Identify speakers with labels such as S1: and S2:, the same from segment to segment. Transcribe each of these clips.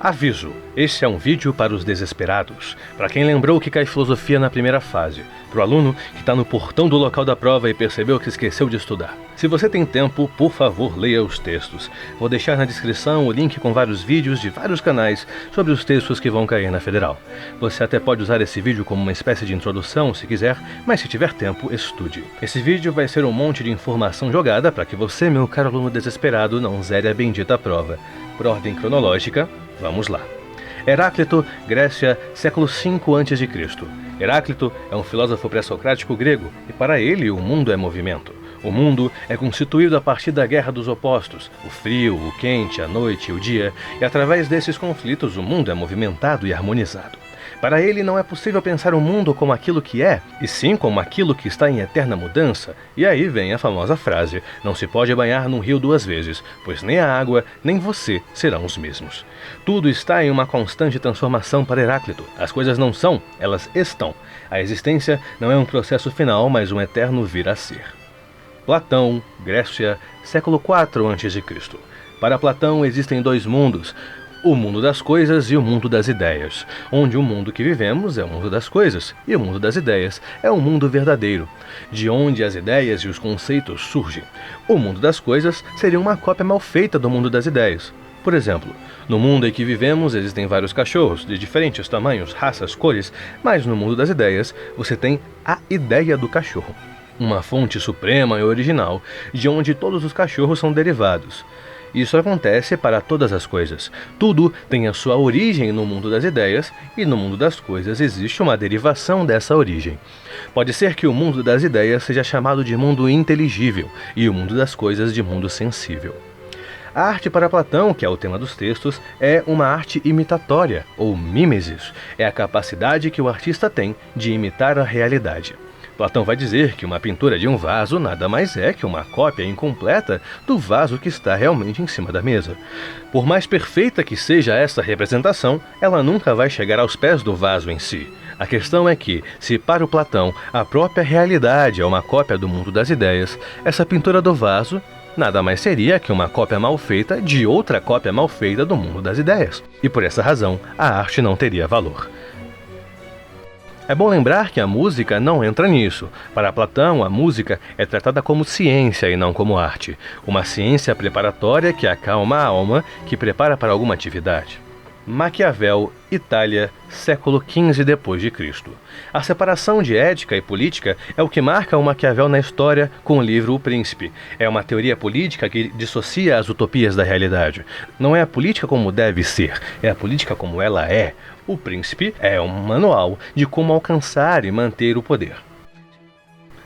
S1: Aviso, este é um vídeo para os desesperados, para quem lembrou que cai filosofia na primeira fase, para o aluno que está no portão do local da prova e percebeu que esqueceu de estudar. Se você tem tempo, por favor, leia os textos. Vou deixar na descrição o link com vários vídeos de vários canais sobre os textos que vão cair na Federal. Você até pode usar esse vídeo como uma espécie de introdução, se quiser, mas se tiver tempo, estude. Esse vídeo vai ser um monte de informação jogada para que você, meu caro aluno desesperado, não zere a bendita prova. Por ordem cronológica, vamos lá. Heráclito, Grécia, século V a.C. Heráclito é um filósofo pré-socrático grego e para ele o mundo é movimento. O mundo é constituído a partir da guerra dos opostos, o frio, o quente, a noite e o dia, e através desses conflitos o mundo é movimentado e harmonizado. Para ele não é possível pensar o mundo como aquilo que é, e sim como aquilo que está em eterna mudança. E aí vem a famosa frase, não se pode banhar num rio duas vezes, pois nem a água, nem você serão os mesmos. Tudo está em uma constante transformação para Heráclito. As coisas não são, elas estão. A existência não é um processo final, mas um eterno vir a ser. Platão, Grécia, século IV a.C. Para Platão existem dois mundos, o mundo das coisas e o mundo das ideias, onde o mundo que vivemos é o mundo das coisas e o mundo das ideias é o mundo verdadeiro, de onde as ideias e os conceitos surgem. O mundo das coisas seria uma cópia mal feita do mundo das ideias. Por exemplo, no mundo em que vivemos existem vários cachorros, de diferentes tamanhos, raças, cores, mas no mundo das ideias você tem a ideia do cachorro, uma fonte suprema e original, de onde todos os cachorros são derivados. Isso acontece para todas as coisas. Tudo tem a sua origem no mundo das ideias e no mundo das coisas existe uma derivação dessa origem. Pode ser que o mundo das ideias seja chamado de mundo inteligível e o mundo das coisas de mundo sensível. A arte para Platão, que é o tema dos textos, é uma arte imitatória, ou mimesis. É a capacidade que o artista tem de imitar a realidade. Platão vai dizer que uma pintura de um vaso nada mais é que uma cópia incompleta do vaso que está realmente em cima da mesa. Por mais perfeita que seja essa representação, ela nunca vai chegar aos pés do vaso em si. A questão é que, se para o Platão a própria realidade é uma cópia do mundo das ideias, essa pintura do vaso nada mais seria que uma cópia mal feita de outra cópia mal feita do mundo das ideias. E por essa razão, a arte não teria valor. É bom lembrar que a música não entra nisso. Para Platão, a música é tratada como ciência e não como arte. Uma ciência preparatória que acalma a alma, que prepara para alguma atividade. Maquiavel, Itália, século XV d.C. A separação de ética e política é o que marca o Maquiavel na história com o livro O Príncipe. É uma teoria política que dissocia as utopias da realidade. Não é a política como deve ser, é a política como ela é. O Príncipe é um manual de como alcançar e manter o poder.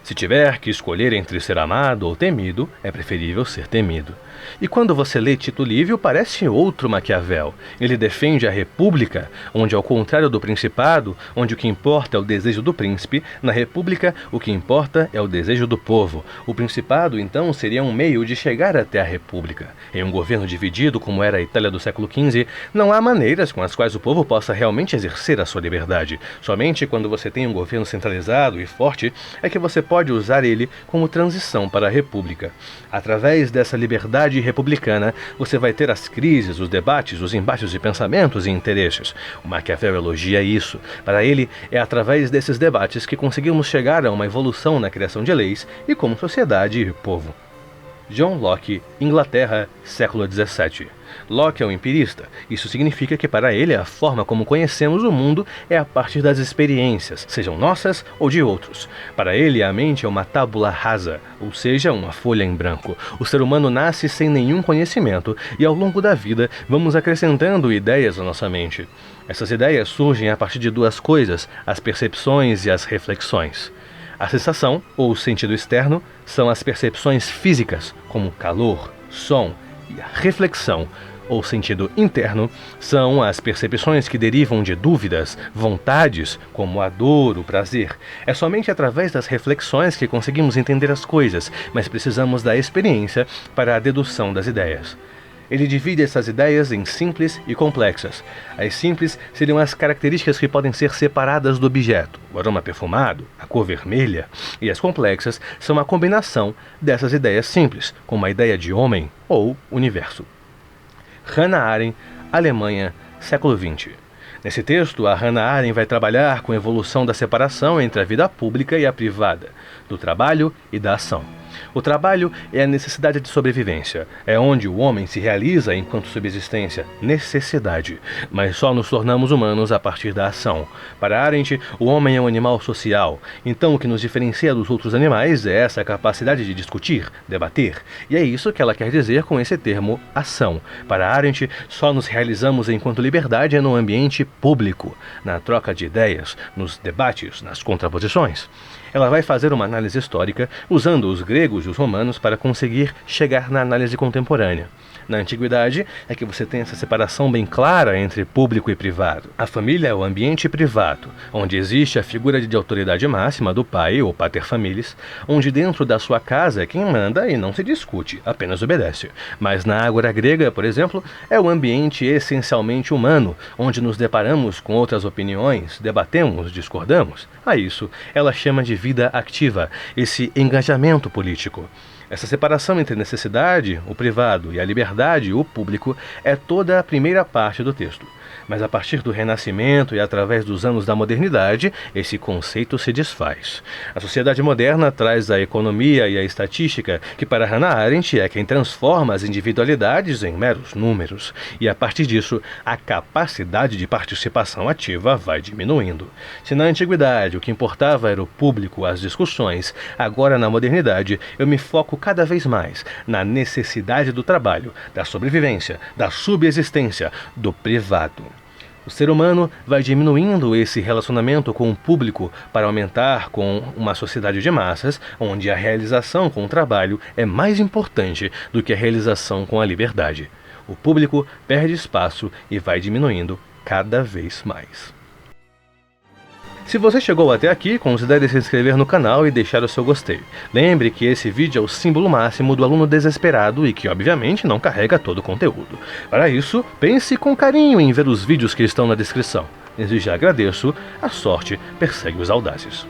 S1: Se tiver que escolher entre ser amado ou temido, é preferível ser temido. E quando você lê Tito Livio, parece outro Maquiavel. Ele defende a república, onde ao contrário do principado, onde o que importa é o desejo do príncipe, na república o que importa é o desejo do povo. O principado, então, seria um meio de chegar até a república. Em um governo dividido, como era a Itália do século XV, não há maneiras com as quais o povo possa realmente exercer a sua liberdade. Somente quando você tem um governo centralizado e forte, é que você pode usar ele como transição para a república. Através dessa liberdade republicana, você vai ter as crises, os debates, os embates de pensamentos e interesses. O Maquiavel elogia isso. Para ele, é através desses debates que conseguimos chegar a uma evolução na criação de leis e como sociedade e povo. John Locke, Inglaterra, século XVII. Locke é um empirista. Isso significa que para ele a forma como conhecemos o mundo é a partir das experiências, sejam nossas ou de outros. Para ele a mente é uma tábula rasa, ou seja, uma folha em branco. O ser humano nasce sem nenhum conhecimento e ao longo da vida vamos acrescentando ideias à nossa mente. Essas ideias surgem a partir de duas coisas, as percepções e as reflexões. A sensação, ou sentido externo, são as percepções físicas, como calor, som, e a reflexão, ou sentido interno, são as percepções que derivam de dúvidas, vontades, como a dor, o prazer. É somente através das reflexões que conseguimos entender as coisas, mas precisamos da experiência para a dedução das ideias. Ele divide essas ideias em simples e complexas. As simples seriam as características que podem ser separadas do objeto, o aroma perfumado, a cor vermelha, e as complexas são a combinação dessas ideias simples, como a ideia de homem ou universo. Hannah Arendt, Alemanha, século XX. Nesse texto, a Hannah Arendt vai trabalhar com a evolução da separação entre a vida pública e a privada, do trabalho e da ação. O trabalho é a necessidade de sobrevivência, é onde o homem se realiza enquanto subsistência, necessidade, mas só nos tornamos humanos a partir da ação. Para Arendt, o homem é um animal social, então o que nos diferencia dos outros animais é essa capacidade de discutir, debater, e é isso que ela quer dizer com esse termo ação. Para Arendt, só nos realizamos enquanto liberdade é no ambiente público, na troca de ideias, nos debates, nas contraposições. Ela vai fazer uma análise histórica usando os gregos e os romanos para conseguir chegar na análise contemporânea. Na antiguidade, é que você tem essa separação bem clara entre público e privado. A família é o ambiente privado, onde existe a figura de autoridade máxima do pai ou pater familias, onde dentro da sua casa é quem manda e não se discute, apenas obedece. Mas na ágora grega, por exemplo, é o ambiente essencialmente humano, onde nos deparamos com outras opiniões, debatemos, discordamos. A isso, ela chama de vida ativa, esse engajamento político. Essa separação entre a necessidade, o privado, e a liberdade, o público, é toda a primeira parte do texto. Mas a partir do Renascimento e através dos anos da modernidade, esse conceito se desfaz. A sociedade moderna traz a economia e a estatística, que para Hannah Arendt é quem transforma as individualidades em meros números. E a partir disso, a capacidade de participação ativa vai diminuindo. Se na antiguidade o que importava era o público, as discussões, agora na modernidade eu me foco cada vez mais na necessidade do trabalho, da sobrevivência, da subsistência, do privado. O ser humano vai diminuindo esse relacionamento com o público para aumentar com uma sociedade de massas, onde a realização com o trabalho é mais importante do que a realização com a liberdade. O público perde espaço e vai diminuindo cada vez mais. Se você chegou até aqui, considere se inscrever no canal e deixar o seu gostei. Lembre que esse vídeo é o símbolo máximo do aluno desesperado e que, obviamente, não carrega todo o conteúdo. Para isso, pense com carinho em ver os vídeos que estão na descrição. Desde já agradeço, a sorte persegue os audazes.